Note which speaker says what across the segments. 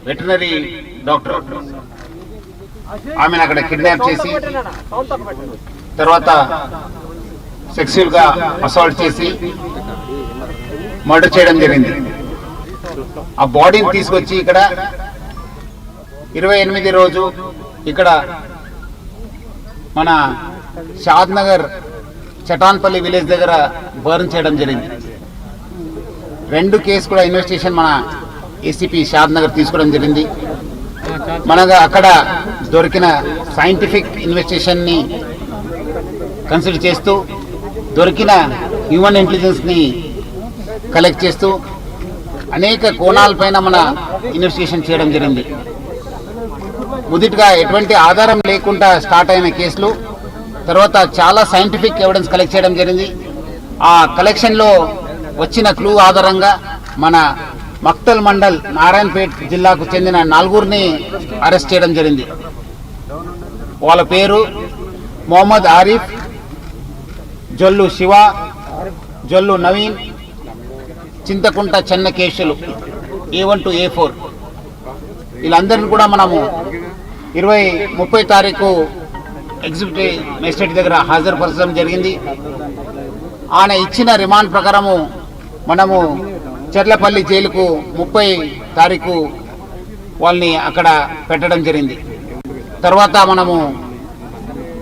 Speaker 1: Veterinary doctor ఆమెను అక్కడ kidnap చేసి తర్వాత సెక్సువల్ గా అసాల్ట్ చేసి మర్డర్ చేయడం జరిగింది. ఆ బాడీని తీసుకొచ్చి ఇక్కడ 28 రోజు ఇక్కడ మన షాద్ నగర్ చటాన్పల్లి విలేజ్ దగ్గర బర్న్ చేయడం జరిగింది. 2 కేసు కూడా ఇన్వెస్టిగేషన్ మన ఏసీపీ షాద్ నగర్ తీసుకోవడం జరిగింది. మనగా అక్కడ దొరికిన సైంటిఫిక్ ఇన్వెస్టిగేషన్ ని కన్సిడర్ చేస్తూ దొరికిన హ్యూమన్ ఇంటెలిజెన్స్ ని కలెక్ట్ చేస్తూ అనేక కోణాలపైన మన ఇన్వెస్టిగేషన్ చేయడం జరిగింది. మొదటిగా ఎటువంటి ఆధారం లేకుండా స్టార్ట్ అయిన కేసులు, తర్వాత చాలా సైంటిఫిక్ ఎవిడెన్స్ కలెక్ట్ చేయడం జరిగింది. ఆ కలెక్షన్లో వచ్చిన క్లూ ఆధారంగా మన మక్తల్ మండల్ నారాయణపేట్ జిల్లాకు చెందిన 4 అరెస్ట్ చేయడం జరిగింది. వాళ్ళ పేరు Mohammed Arif, జొల్లు Shiva, జొల్లు Naveen, Chintakunta Chennakesulu A1 to A4. వీళ్ళందరినీ కూడా మనము 30 తారీఖు ఎగ్జిక్యూటివ్ మేజిస్ట్రేట్ దగ్గర హాజరుపరచడం జరిగింది. ఆయన ఇచ్చిన రిమాండ్ ప్రకారము మనము చెర్లపల్లి జైలుకు 30 తారీఖు వాళ్ళని అక్కడ పెట్టడం జరిగింది. తర్వాత మనము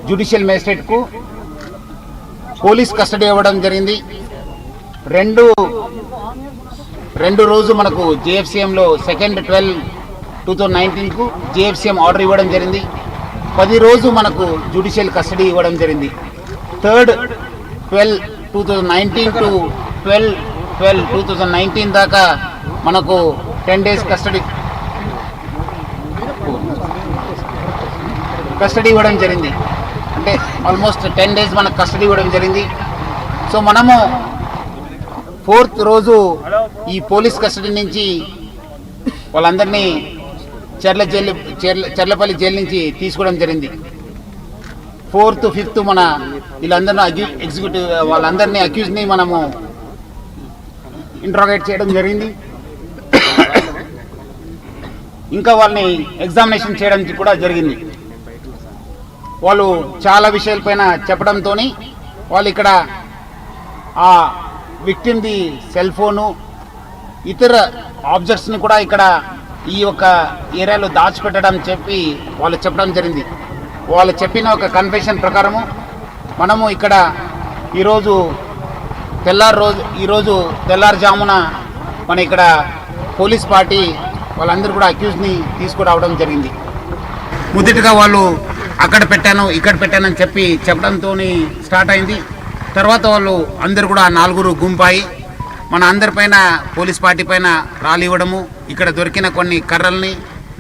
Speaker 1: జ్యుడిషియల్ మేజిస్ట్రేట్కు పోలీస్ కస్టడీ ఇవ్వడం జరిగింది. రెండు రోజు మనకు జేఎఫ్సీఎంలో 2nd 12/2019కు జేఎఫ్సీఎం ఆర్డర్ ఇవ్వడం జరిగింది. 10 రోజు మనకు జ్యుడిషియల్ కస్టడీ ఇవ్వడం జరిగింది. 3rd 12/2019 to 12/12/2019 దాకా మనకు 10 days కస్టడీ ఇవ్వడం జరిగింది. అంటే ఆల్మోస్ట్ 10 days మనకు కస్టడీ ఇవ్వడం జరిగింది. సో మనము 4th రోజు ఈ పోలీస్ కస్టడీ నుంచి వాళ్ళందరినీ చెర్లపల్లి జైలు నుంచి తీసుకోవడం జరిగింది. 4th 5th మన వీళ్ళందరినీ ఎగ్జిక్యూటివ్ వాళ్ళందరినీ అక్యూజ్ని మనము ఇంట్రాగేట్ చేయడం జరిగింది. ఇంకా వాళ్ళని ఎగ్జామినేషన్ చేయడం కూడా జరిగింది. వాళ్ళు చాలా విషయాలపైన చెప్పడంతో వాళ్ళు ఇక్కడ ఆ విక్టిమ్ది సెల్ ఫోను, ఇతర ఆబ్జెక్ట్స్ని కూడా ఇక్కడ ఈ యొక్క ఏరియాలో దాచిపెట్టడం చెప్పి వాళ్ళు చెప్పడం జరిగింది. వాళ్ళు చెప్పిన ఒక కన్ఫెషన్ ప్రకారము మనము ఇక్కడ ఈరోజు తెల్లారుజామున మన ఇక్కడ పోలీస్ పార్టీ వాళ్ళందరూ కూడా అక్యూజ్ని తీసుకురావడం జరిగింది. మొదటిగా వాళ్ళు అక్కడ పెట్టాను ఇక్కడ పెట్టానని చెప్పడంతో స్టార్ట్ అయింది. తర్వాత వాళ్ళు అందరు కూడా 4 గుంపాయి మన అందరిపైన పోలీస్ పార్టీ పైన రాళ్ళు ఇవ్వడము, ఇక్కడ దొరికిన కొన్ని కర్రల్ని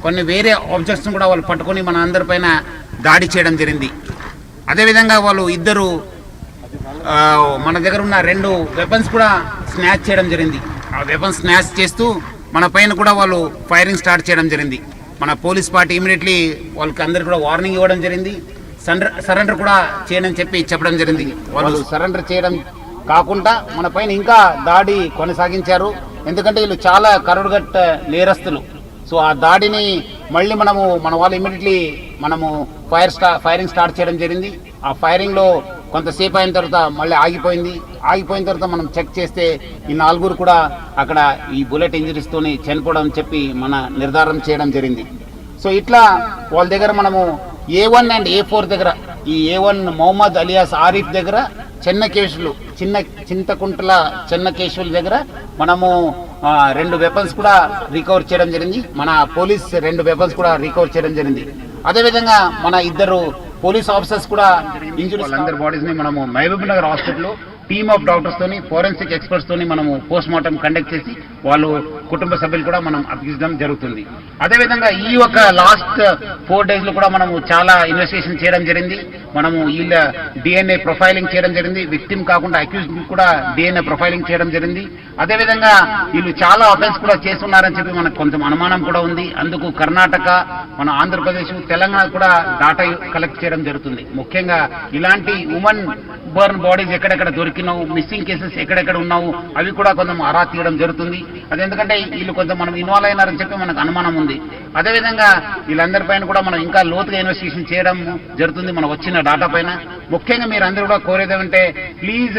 Speaker 1: కొన్ని వేరే ఆబ్జెక్ట్స్ని కూడా వాళ్ళు పట్టుకొని మన అందరిపైన దాడి చేయడం జరిగింది. అదేవిధంగా వాళ్ళు ఇద్దరు మన దగ్గర ఉన్న 2 వెపన్స్ కూడా స్నాచ్ చేయడం జరిగింది. ఆ వెపన్స్ స్నాచ్ చేస్తూ మన పైన కూడా వాళ్ళు ఫైరింగ్ స్టార్ట్ చేయడం జరిగింది. మన పోలీస్ పార్టీ ఇమీడియట్లీ వాళ్ళకి అందరు కూడా వార్నింగ్ ఇవ్వడం జరిగింది. సరెండర్ కూడా చేయడం చెప్పడం జరిగింది. వాళ్ళు సరెండర్ చేయడం కాకుండా మన పైన ఇంకా దాడి కొనసాగించారు. ఎందుకంటే వీళ్ళు చాలా కరుడుగట్ట నేరస్తులు. సో ఆ దాడిని మళ్ళీ మన వాళ్ళు ఇమీడియట్లీ మనము ఫైరింగ్ స్టార్ట్ చేయడం జరిగింది. ఆ ఫైరింగ్లో కొంతసేపు అయిన తర్వాత మళ్ళీ ఆగిపోయిన తర్వాత మనం చెక్ చేస్తే ఈ 4 కూడా అక్కడ ఈ బుల్లెట్ ఇంజరీస్తోని చనిపోవడం చెప్పి మన నిర్ధారణ చేయడం జరిగింది. సో ఇట్లా వాళ్ళ దగ్గర మనము A1 and A4 దగ్గర ఈ A1 మొహమ్మద్ అలియాస్ ఆరిఫ్ దగ్గర చింతకుంటల చెన్నకేశవుల దగ్గర మనము 2 వెపన్స్ కూడా రికవర్ చేయడం జరిగింది. మన పోలీస్ 2 వెపన్స్ కూడా రికవర్ చేయడం జరిగింది. అదేవిధంగా మన 2 పోలీస్ ఆఫీసర్స్ కూడా ఇంజురీస్ అందరి బాడీస్ ని మనము మహబూబ్ నగర్ హాస్పిటల్లో టీమ్ ఆఫ్ డాక్టర్స్ తోని ఫోరెన్సిక్ ఎక్స్పర్ట్స్ తోని మనము పోస్ట్ మార్టం కండక్ట్ చేసి వాళ్ళు కుటుంబ సభ్యులు కూడా మనం అప్పగించడం జరుగుతుంది. అదేవిధంగా ఈ ఒక లాస్ట్ 4 days లో కూడా మనము చాలా ఇన్వెస్టిగేషన్ చేయడం జరిగింది. మనము వీళ్ళ DNA ప్రొఫైలింగ్ చేయడం జరిగింది. విక్టిమ్ కాకుండా అక్యూజ్ కూడా DNA ప్రొఫైలింగ్ చేయడం జరిగింది. అదేవిధంగా వీళ్ళు చాలా అఫెన్స్ కూడా చేస్తున్నారని చెప్పి మనకు కొంచెం అనుమానం కూడా ఉంది. అందుకు కర్ణాటక, మన ఆంధ్రప్రదేశ్, తెలంగాణ కూడా డాటా కలెక్ట్ చేయడం జరుగుతుంది. ముఖ్యంగా ఇలాంటి ఉమెన్ బర్న్ బాడీస్ ఎక్కడెక్కడ దొరికినావు, మిస్సింగ్ కేసెస్ ఎక్కడెక్కడ ఉన్నావు అవి కూడా కొంచెం ఆరా తీయడం జరుగుతుంది. అది ఎందుకంటే వీళ్ళు కొంచెం మనం ఇన్వాల్వ్ అయినారని చెప్పి మనకు అనుమానం ఉంది. అదేవిధంగా వీళ్ళందరిపైన కూడా మనం ఇంకా లోతుగా ఇన్వెస్టిగేషన్ చేయడం జరుగుతుంది మన వచ్చిన డేటా పైన. ముఖ్యంగా మీరు అందరూ కూడా కోరేది ఏమంటే please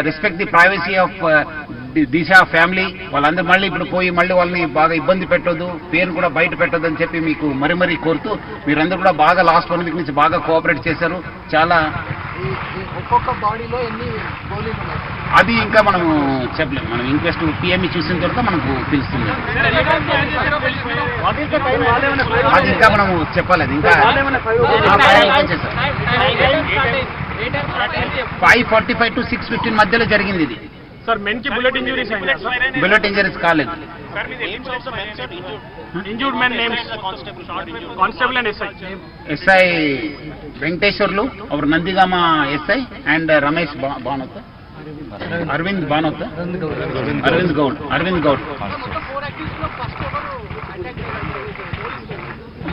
Speaker 1: respect the privacy of Disha family. వాళ్ళందరూ మళ్ళీ ఇప్పుడు పోయి మళ్ళీ వాళ్ళని బాగా ఇబ్బంది పెట్టొద్దు, పేరు కూడా బయట పెట్టొద్దు అని చెప్పి మీకు మరీ కోరుతూ మీరందరూ కూడా బాగా లాస్ట్ 1 వీక్ నుంచి బాగా కోఆపరేట్ చేశారు. చాలా అది ఇంకా మనం చెప్పలేము, మనం ఇంక్వెస్ట్ పిఎంఈ చూసిన తర్వాత మనకు తెలుస్తుంది. అది ఇంకా మనము చెప్పాలి, అది ఇంకా 5:45 to 6:15 మధ్యలో జరిగింది ఇది.
Speaker 2: సార్ మెన్ కి బుల్లెట్ ఇంజరీస్
Speaker 1: కాలేదు.
Speaker 2: Injured men names constable and
Speaker 1: SI Venkateswarlu, और నందిగామ ఎస్ఐ అండ్ రమేష్ బానోత్, అరవింద్ బానోత్, అరవింద్ గౌడ్.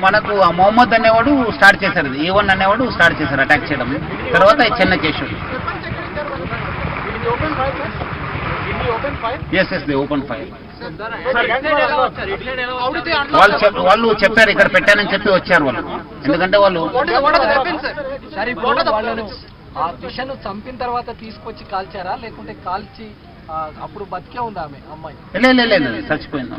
Speaker 1: మనకు ఆ మొహమ్మద్ అనేవాడు స్టార్ట్ చేశారు, A1 అనేవాడు స్టార్ట్ చేశారు అటాక్ చేయడం. తర్వాత చెన్న కేశవుడు. Yes, they opened fire. వాళ్ళు చెప్పారు ఇక్కడ పెట్టానని చెప్పి వచ్చారు వాళ్ళు. ఎందుకంటే వాళ్ళు
Speaker 3: ఆ దిశను చంపిన తర్వాత తీసుకొచ్చి కాల్చారా, లేకుంటే కాల్చి అప్పుడు బతికే ఉందా ఆమె అమ్మాయి?
Speaker 1: లేదు, చచ్చిపోయింది.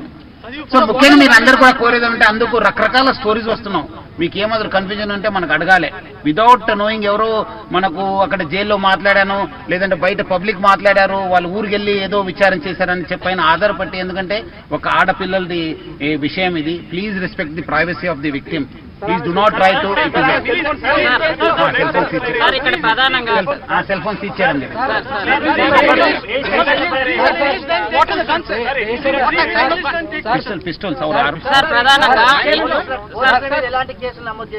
Speaker 1: సో ముఖ్యంగా మీరు అందరు కూడా కోరేది అంటే అందుకు రకరకాల స్టోరీస్ వస్తున్నాం. మీకు ఏమాత్రం కన్ఫ్యూజన్ ఉంటే మనకు అడగాలి. వితౌట్ నోయింగ్ ఎవరో మనకు అక్కడ జైల్లో మాట్లాడాను, లేదంటే బయట పబ్లిక్ మాట్లాడారు, వాళ్ళు ఊరికి వెళ్ళి ఏదో విచారం చేశారని చెప్పైన ఆధారపట్టి, ఎందుకంటే ఒక ఆడపిల్లలది విషయం ఇది. Please respect the privacy of the victim. Please do not try to cell phones ఇచ్చారండి. పిస్టల్స్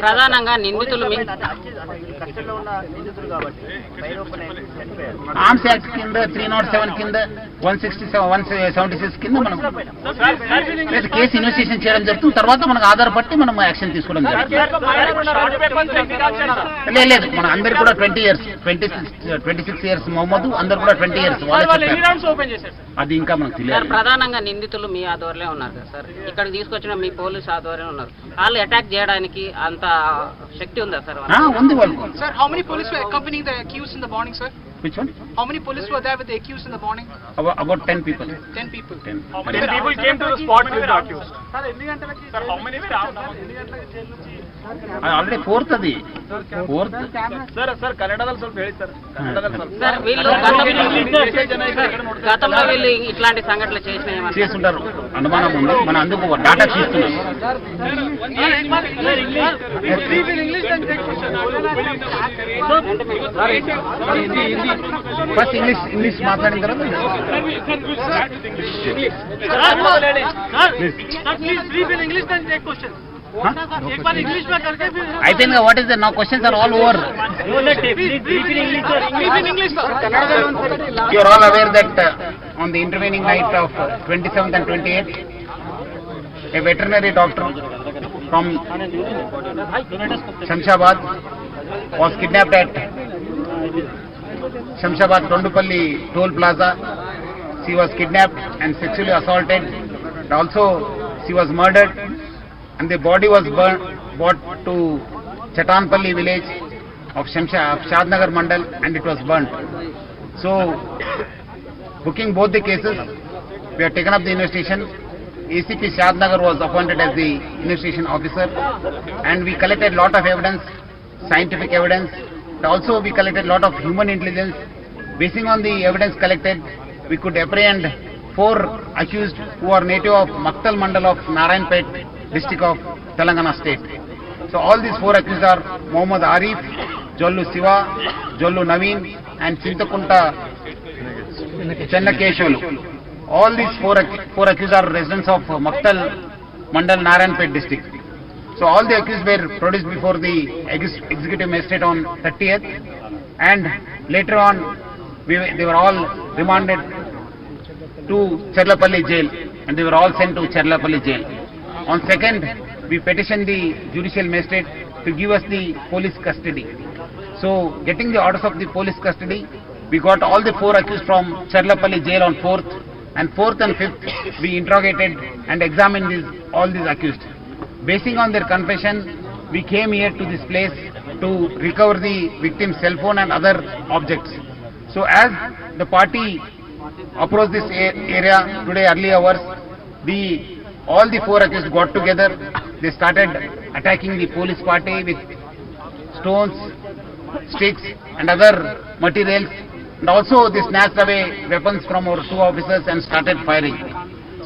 Speaker 4: ప్రధానంగా నిందితులు
Speaker 1: ఆర్మ్స్ యాక్ట్ కింద 307 కింద 176 కింద మనం కేసు ఇన్వెస్టిగేషన్ చేయడం జరుగుతుంది. తర్వాత మనకు ఆధారపట్టి మనం యాక్షన్ తీసుకోవడం జరుగుతుంది. లేదు, మన అందరు కూడా 20 years, 26 years మొహమ్మద్, అందరు కూడా 20 years. అది ఇంకా మనకు తెలియదు.
Speaker 4: ప్రధానంగా నిందితులు మీ ఆధ్వర్యంలో ఉన్నారు కదా సార్, ఇక్కడ తీసుకొచ్చిన మీ పోలీసు ఆధ్వర్యంలో ఉన్నారు. వాళ్ళు అటాక్ చేయడానికి అంత శక్తి ఉందా సార్?
Speaker 1: ఉంది వాళ్ళు.
Speaker 5: Sir, how many police were accompanying the accused in the morning, sir?
Speaker 1: Which one?
Speaker 5: How many police were there with the accused in the morning?
Speaker 1: About 10 people.
Speaker 5: 10 people.
Speaker 1: 10.
Speaker 2: How many people came to the spot with the accused? Sir, how many were out?
Speaker 1: Already fourth అది fourth.
Speaker 2: Sir ಕನ್ನಡದಲ್ಲಿ ಸ್ವಲ್ಪ ಹೇಳಿ sir.
Speaker 4: Sir వీళ్ళు గతంలో వీళ్ళు ఇట్లాంటి సంఘటనలు
Speaker 1: చేస్తుంటారు అనుమానం ఉంది. మనం అందుకు డాటా చూస్తున్నాం. ఫస్ట్ ఇంగ్లీష్ మాట్లాడిన తర్వాత అయిపోయింది. What is the now questions are all over. You are all aware that on the intervening night of 27th and 28th, a veterinary doctor from Shamshabad was kidnapped at Shamshabad Tondupalli toll plaza. She was kidnapped and sexually assaulted. And also she was murdered, and the body was brought to Chatanpalli village of Shadnagar Mandal, and it was burnt. So booking both the cases, we have taken up the investigation. ACP Shadnagar was appointed as the investigation officer, and we collected lot of evidence, scientific evidence, and also we collected lot of human intelligence. Basing on the evidence collected, we could apprehend 4 accused who are native of Maktal Mandal of Narayanpet district of Telangana state. So all these 4 accused are Muhammad Arif, Jollu Siva, Jollu Naveen, and Chintakunta Chenna Keshulu. All these 4 accused are residents of Maktal Mandal Narayanpet district. So all the accused were produced before the executive magistrate on 30th, and later on they were all remanded to Cherlapalli jail, and they were all sent to Cherlapalli jail. On 2nd, we petitioned the judicial magistrate to give us the police custody. So getting the orders of the police custody, we got all the 4 accused from Cherlapalli jail on 4th, and 4th and 5th we interrogated and examined all these accused. Basing on their confession, we came here to this place to recover the victim's cell phone and other objects. So as the party approached this area today early hours, all the 4 accused got together. They started attacking the police party with stones, sticks and other materials, and also they snatched away weapons from our 2 officers and started firing.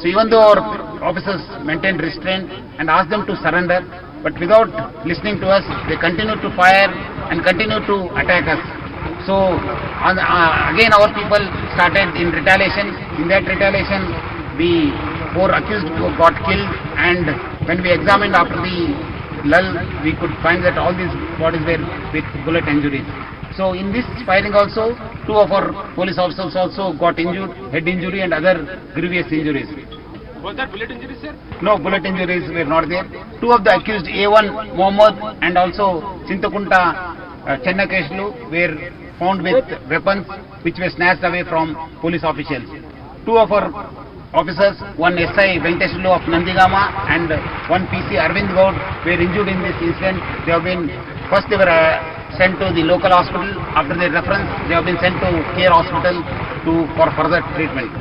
Speaker 1: So even though our officers maintained restraint and asked them to surrender, but without listening to us, they continued to fire and continued to attack us. So again our people started in retaliation. In that retaliation, the 4 accused got killed, and when we examined after the lull, we could find that all these bodies were with bullet injuries. So in this firing also, 2 of our police officers also got injured, head injury and other grievous injuries.
Speaker 2: Was there bullet injuries, sir?
Speaker 1: No bullet injuries were not there. 2 of the accused, A1 Mohammed and also Chintakunta Chennakeshlu, were found with weapons which were snatched away from police officials. 2 of our officers, 1 SI Venkateshlu of Nandigama and 1 PC Arvind Gaud, were injured in this incident. They have been, first they were sent to the local hospital. After their reference, they have been sent to Care Hospital for further treatment.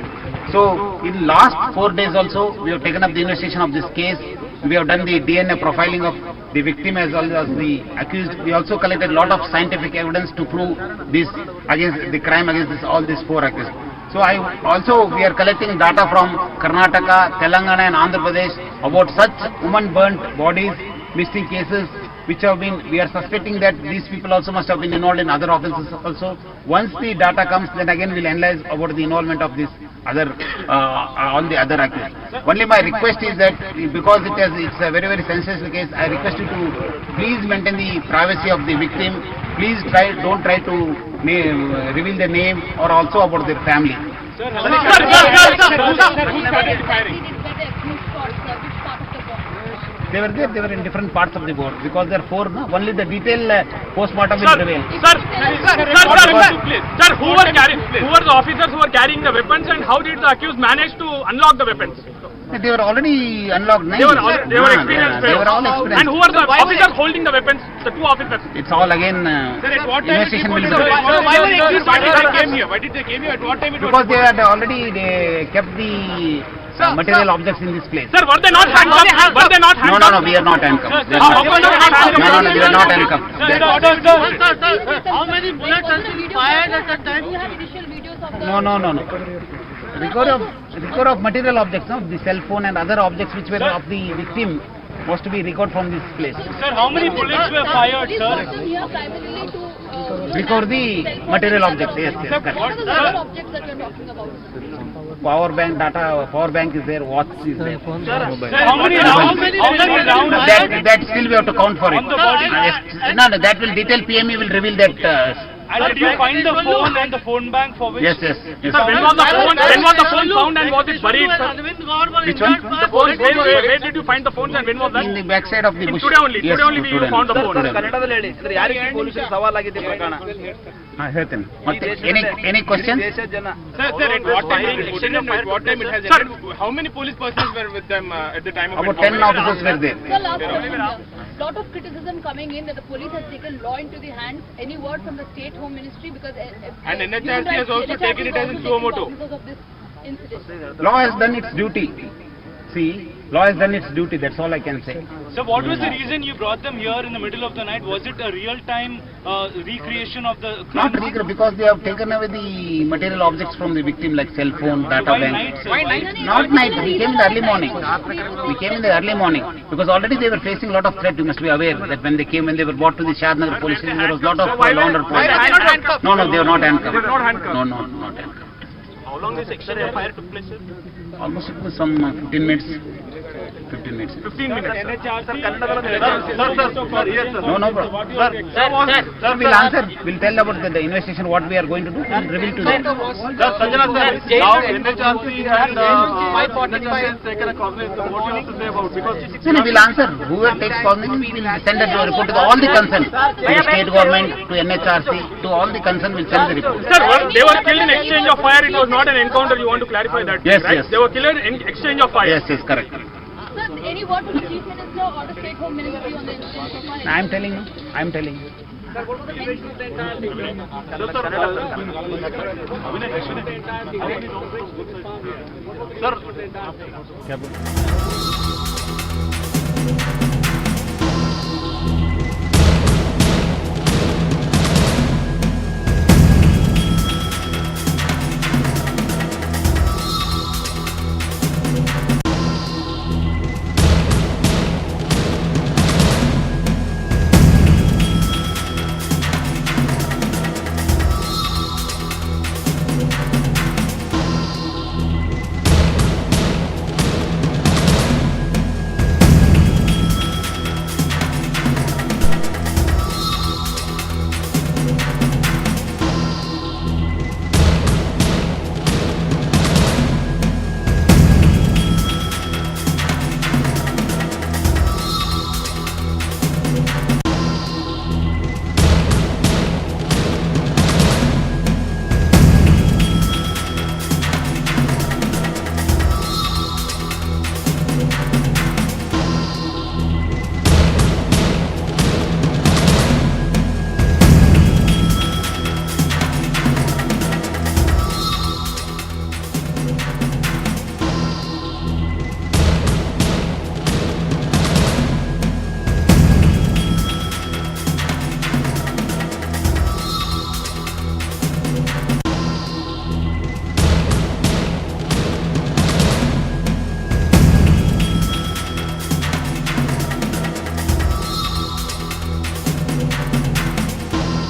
Speaker 1: So in last 4 days also, we have taken up the investigation of this case. We have done the DNA profiling of the victim as well as the accused. We also collected a lot of scientific evidence to prove this against the crime against all these 4 accused. So we are collecting data from Karnataka, Telangana and Andhra Pradesh about such woman burnt bodies, missing cases which have been, we are suspecting that these people also must have been involved in other offences also. Once the data comes, then again we'll analyze about the involvement of this other, all the other accused. Only my request is that because it's a very, very sensitive case, I request you to please maintain the privacy of the victim. Please don't try to reveal the name or also about their family. They were there, they were in different parts of the board because there are 4, no? Only the detailed post-mortem will reveal.
Speaker 2: Sir, who were the officers who were carrying the weapons, and how did the accused manage to unlock the weapons?
Speaker 1: They were already unlocked.
Speaker 2: They were experienced.
Speaker 1: They were all experienced.
Speaker 2: And who were the officers holding the weapons? The 2 officers.
Speaker 1: It's all again investigation will be done.
Speaker 2: Why did they came here? Why did they came here? At what time it was?
Speaker 1: Because they kept the material objects in this place.
Speaker 2: Sir, were they not handcuffed? Were they not handcuffed?
Speaker 1: No, we are not handcuffed.
Speaker 2: How were they not handcuffed?
Speaker 1: No, we are not handcuffed.
Speaker 6: How many bullets have been fired at that time? Do you have initial videos of the...
Speaker 1: No. Record of material objects, no? The cell phone and other objects which were of the victim was to be recorded from this place.
Speaker 2: Sir, how many bullets were fired, sir?
Speaker 6: Here primarily to
Speaker 1: Record the material objects, yes.
Speaker 6: What are the other objects that you're talking about?
Speaker 1: Power bank data, power bank is there, watch is there.
Speaker 2: How many rounds?
Speaker 1: That still we have to count for it. No, that will detail PME will reveal that.
Speaker 2: And did you find the phone and the phone bank for which?
Speaker 1: Yes.
Speaker 2: Sir, when was the phone found and was it buried, sir?
Speaker 1: Which one?
Speaker 2: The phone, where did you find the phones and when was that?
Speaker 1: In the backside of the bush.
Speaker 2: Today only.
Speaker 1: Yes,
Speaker 2: Today only we found the phone.
Speaker 7: ಕನ್ನಡದಲ್ಲಿ ಹೇಳಿ ಅಂದ್ರೆ ಯಾರಿಗೆ ಪೊಲೀಸರು ಸವಾಲಾಗಿದೆ ಪ್ರಕರಣ
Speaker 1: ಹೇಳ್ತೇನೆ. ಮತ್ತೆ any questions?
Speaker 7: ದೇಶದ ಜನ
Speaker 2: Sir, at what time it has ended? How many police personnel were with them at the time of
Speaker 1: About 10 officers were there.
Speaker 6: Sir, last question. Lot of criticism coming in that the police has taken law into the hands. Any word from the State Home Ministry because
Speaker 2: And NHRC has also taken it as in suo moto.
Speaker 6: Because of this incident.
Speaker 1: Law has done its duty. See, law has done its duty. That's all I can say.
Speaker 8: So what was the reason you brought them here in the middle of the night? Was it a real-time recreation of the crime?
Speaker 1: Not recreate because they have taken away the material objects from the victim like cell phone, data
Speaker 8: Why
Speaker 1: bank.
Speaker 8: night, sir?
Speaker 6: Why night?
Speaker 1: Not night. We came in the early morning. We came in the early morning because already they were facing a lot of threat. You must be aware that when they were brought to the Shadnagar police station, there was a lot of law and order.
Speaker 2: Why are they not handcuffed?
Speaker 1: No, they were not handcuffed.
Speaker 2: They were not handcuffed.
Speaker 1: No, not handcuffed.
Speaker 2: How long this exchange of fire took place, sir?
Speaker 1: Almost it was some 15 minutes. 15 minutes.
Speaker 2: 15 minutes.
Speaker 1: No, no problem. Sir, we'll answer. We'll tell about the investigation, what we are going to do, and reveal to them.
Speaker 7: Sanjana sir, now NHRC and 545 has taken a cognizance. What do you have to say about? Because
Speaker 1: No, no, we'll answer. Whoever takes cognizance, we will send a report to all the concerned, to the state government, to NHRC, to all the concerned, we'll send the report.
Speaker 2: Sir, they were killed in exchange of fire. It was not an encounter. You want to clarify that?
Speaker 1: Yes,
Speaker 2: right?
Speaker 1: yes.
Speaker 2: They were killed in exchange of fire.
Speaker 1: Yes, yes, correct.
Speaker 6: Sir, any word from the Chief Minister or the State Home Ministry on the incident so far?
Speaker 1: I am telling you. I am telling you.
Speaker 7: sir,